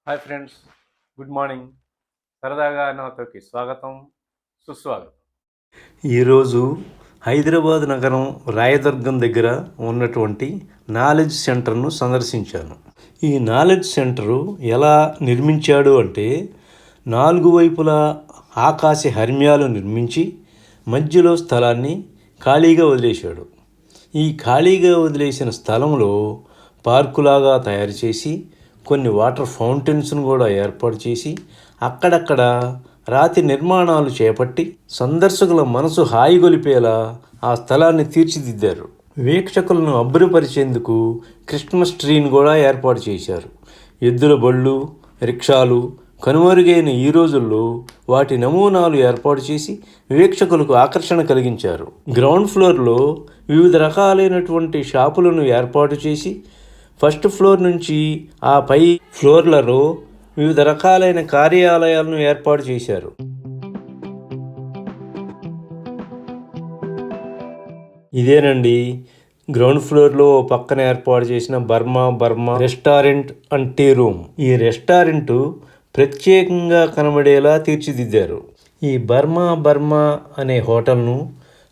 Hi friends, good morning. సరదాగా నాతోకి స్వాగతం, సుస్వాగతం. ఈరోజు హైదరాబాద్ నగరం రాయదుర్గం దగ్గర ఉన్నటువంటి నాలెడ్జ్ సెంటర్ను సందర్శించాను. ఈ నాలెడ్జ్ సెంటరు ఎలా నిర్మించాడు అంటే 4 వైపులా ఆకాశ హర్మ్యాలు నిర్మించి మధ్యలో స్థలాన్ని ఖాళీగా వదిలేశాడు. ఈ ఖాళీగా వదిలేసిన స్థలంలో పార్కులాగా తయారు చేసి కొన్ని వాటర్ ఫౌంటైన్స్ను కూడా ఏర్పాటు చేసి అక్కడక్కడ రాతి నిర్మాణాలు చేపట్టి సందర్శకుల మనసు హాయిగొలిపేలా ఆ స్థలాన్ని తీర్చిదిద్దారు. వీక్షకులను అబ్బురపరిచేందుకు క్రిస్మస్ ట్రీని కూడా ఏర్పాటు చేశారు. ఎద్దుల బళ్ళు, రిక్షాలు కనుమరుగైన ఈ రోజుల్లో వాటి నమూనాలు ఏర్పాటు చేసి వీక్షకులకు ఆకర్షణ కలిగించారు. గ్రౌండ్ ఫ్లోర్లో వివిధ రకాలైనటువంటి షాపులను ఏర్పాటు చేసి ఫస్ట్ ఫ్లోర్ నుంచి ఆ పై ఫ్లోర్లలో వివిధ రకాలైన కార్యాలయాలను ఏర్పాటు చేశారు. ఇదేనండి గ్రౌండ్ ఫ్లోర్లో పక్కన ఏర్పాటు చేసిన Burma restaurant and tea room. ఈ రెస్టారెంట్ ప్రత్యేకంగా కనబడేలా తీర్చిదిద్దారు. ఈ బర్మా అనే హోటల్ను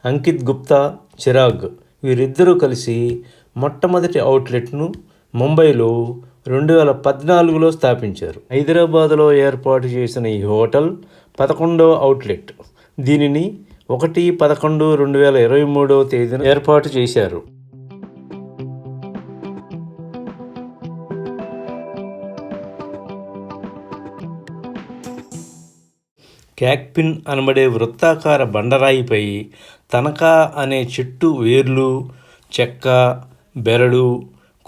అంకిత్ గుప్తా, చిరాగ్ వీరిద్దరూ కలిసి మొట్టమొదటి అవుట్లెట్ను ముంబైలో 2014లో స్థాపించారు. హైదరాబాద్లో ఏర్పాటు చేసిన ఈ హోటల్ 11వ అవుట్లెట్. దీనిని 1/11/2023 ఏర్పాటు చేశారు. క్యాక్పిన్ అనబడే వృత్తాకార బండరాయిపై తనకా అనే చెట్టు వేర్లు, చెక్క, బెరడు,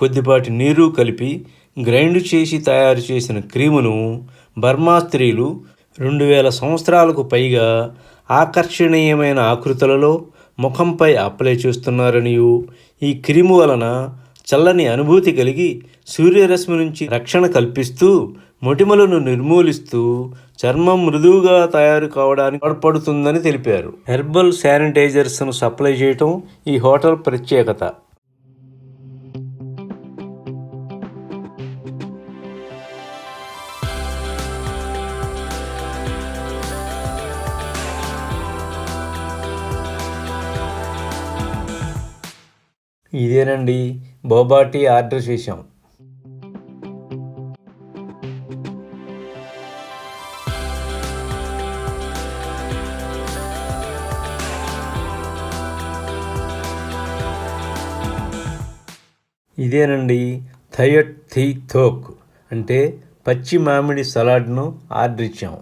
కొద్దిపాటి నీరు కలిపి గ్రైండ్ చేసి తయారు చేసిన క్రీమును బర్మా స్త్రీలు 2000 సంవత్సరాలకు పైగా ఆకర్షణీయమైన ఆకృతులలో ముఖంపై అప్లై చేస్తున్నారనియు, ఈ క్రీము వలన చల్లని అనుభూతి కలిగి సూర్యరశ్మి నుంచి రక్షణ కల్పిస్తూ మొటిమలను నిర్మూలిస్తూ చర్మం మృదువుగా తయారు కావడానికి తోడ్పడుతుందని తెలిపారు. హెర్బల్ శానిటైజర్స్ను సప్లై చేయటం ఈ హోటల్ ప్రత్యేకత. ఇదేనండి బోబా టీ ఆర్డర్ చేశాం. ఇదేనండి థయట్ థీ థోక్ అంటే పచ్చి మామిడి సలాడ్ను ఆర్డర్ ఇచ్చాం.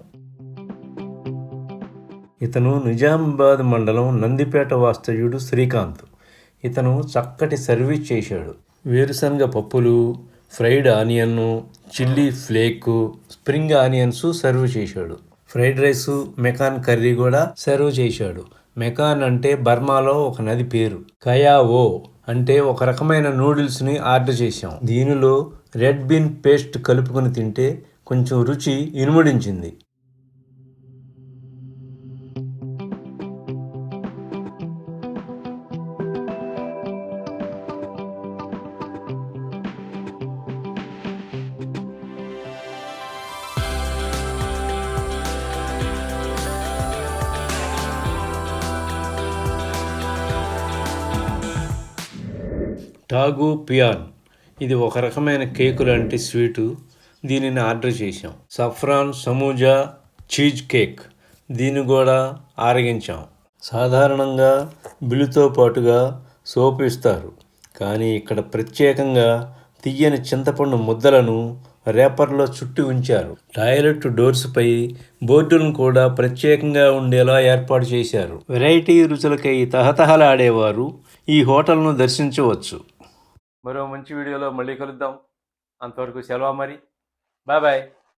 ఇతను నిజామాబాద్ మండలం నందిపేట వాస్తవ్యుడు శ్రీకాంత్. ఇతను చక్కటి సర్వీస్ చేశాడు. వేరుశనగ పప్పులు, ఫ్రైడ్ ఆనియన్ను, chilli flake, spring onions serve చేశాడు. ఫ్రైడ్ రైసు, మెకాన్ కర్రీ కూడా సర్వ్ చేశాడు. మెకాన్ అంటే బర్మాలో ఒక నది పేరు. కయావో అంటే ఒక రకమైన నూడిల్స్ని ఆర్డర్ చేశాం. దీనిలో రెడ్ బీన్ పేస్ట్ కలుపుకొని తింటే కొంచెం రుచి ఇనుమడించింది. టాగు పియాన్ ఇది ఒక రకమైన కేకు లాంటి స్వీటు. దీనిని ఆర్డర్ చేశాం. సఫ్రాన్ సమూజా చీజ్ కేక్ దీన్ని కూడా ఆరగించాం. సాధారణంగా బిల్లుతో పాటుగా సోపు ఇస్తారు, కానీ ఇక్కడ ప్రత్యేకంగా తీయని చింతపండు ముద్దలను రేపర్లో చుట్టి ఉంచారు. టాయిలెట్ డోర్స్పై బోర్డులను కూడా ప్రత్యేకంగా ఉండేలా ఏర్పాటు చేశారు. వెరైటీ రుచులకై తహతహలాడేవారు ఈ హోటల్ను దర్శించవచ్చు. మరో మంచి వీడియోలో మళ్ళీ కలుద్దాం. అంతవరకు సెలవు మరి. Bye bye.